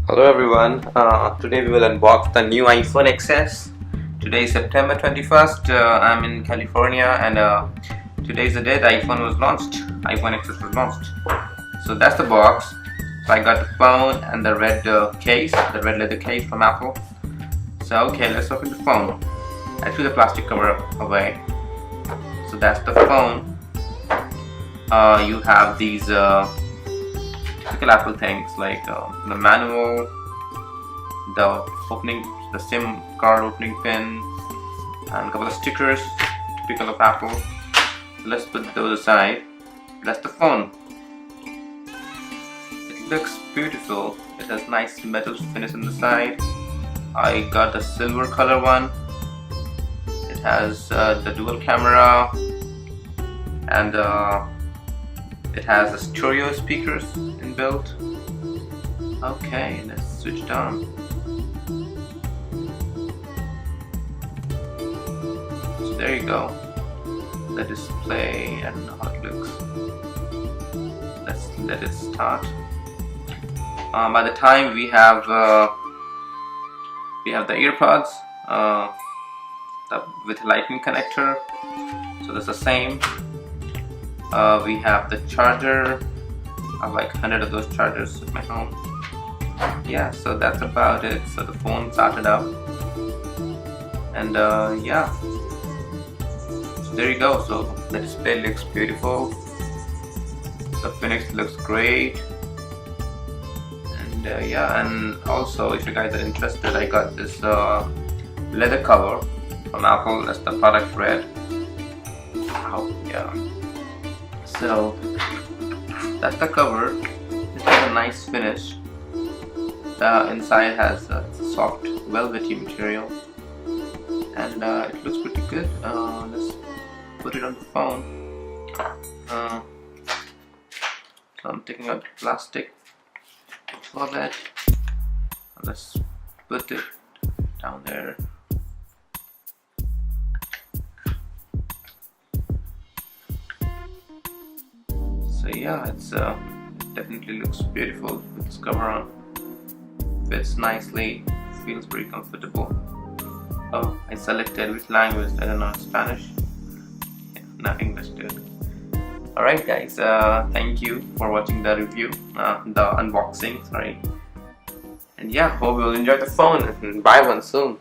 Hello everyone, today we will unbox the new iPhone XS. Today is September 21st, I'm in California and today is the day the iPhone was launched, iPhone XS was launched. So that's the box. So I got the phone and the red case, the red leather case from Apple. So okay, let's open the phone. I threw the plastic cover away. So that's the phone. You have these typical Apple things like the manual, the SIM card opening pin, and a couple of stickers typical of Apple. Let's put those aside. That's the phone. It looks beautiful. It has nice metal finish on the side. I got the silver color one. It has the dual camera and it has the stereo speakers inbuilt. Okay, let's switch it on. So there you go. The display, I don't know how it looks. Let's let it start. By the time we have the earpods with a lightning connector. So that's the same. We have the charger. I have like 100 of those chargers at my home. Yeah, so that's about it. So the phone started up, and yeah, so there you go. So the display looks beautiful. The finish looks great, and yeah, and also if you guys are interested, I got this leather cover from Apple. That's the product red. Wow, yeah. So that's the cover. It has a nice finish. The inside has a soft velvety material, and it looks pretty good. Let's put it on the phone. So I'm taking out the plastic for that. Let's put it down there. So yeah, it definitely looks beautiful with this cover on. Fits nicely, feels very comfortable. Oh, I selected which language, I don't know, Spanish? Yeah, no, English too. Alright guys, thank you for watching the review, the unboxing, sorry. And yeah, hope you'll enjoy the phone and buy one soon.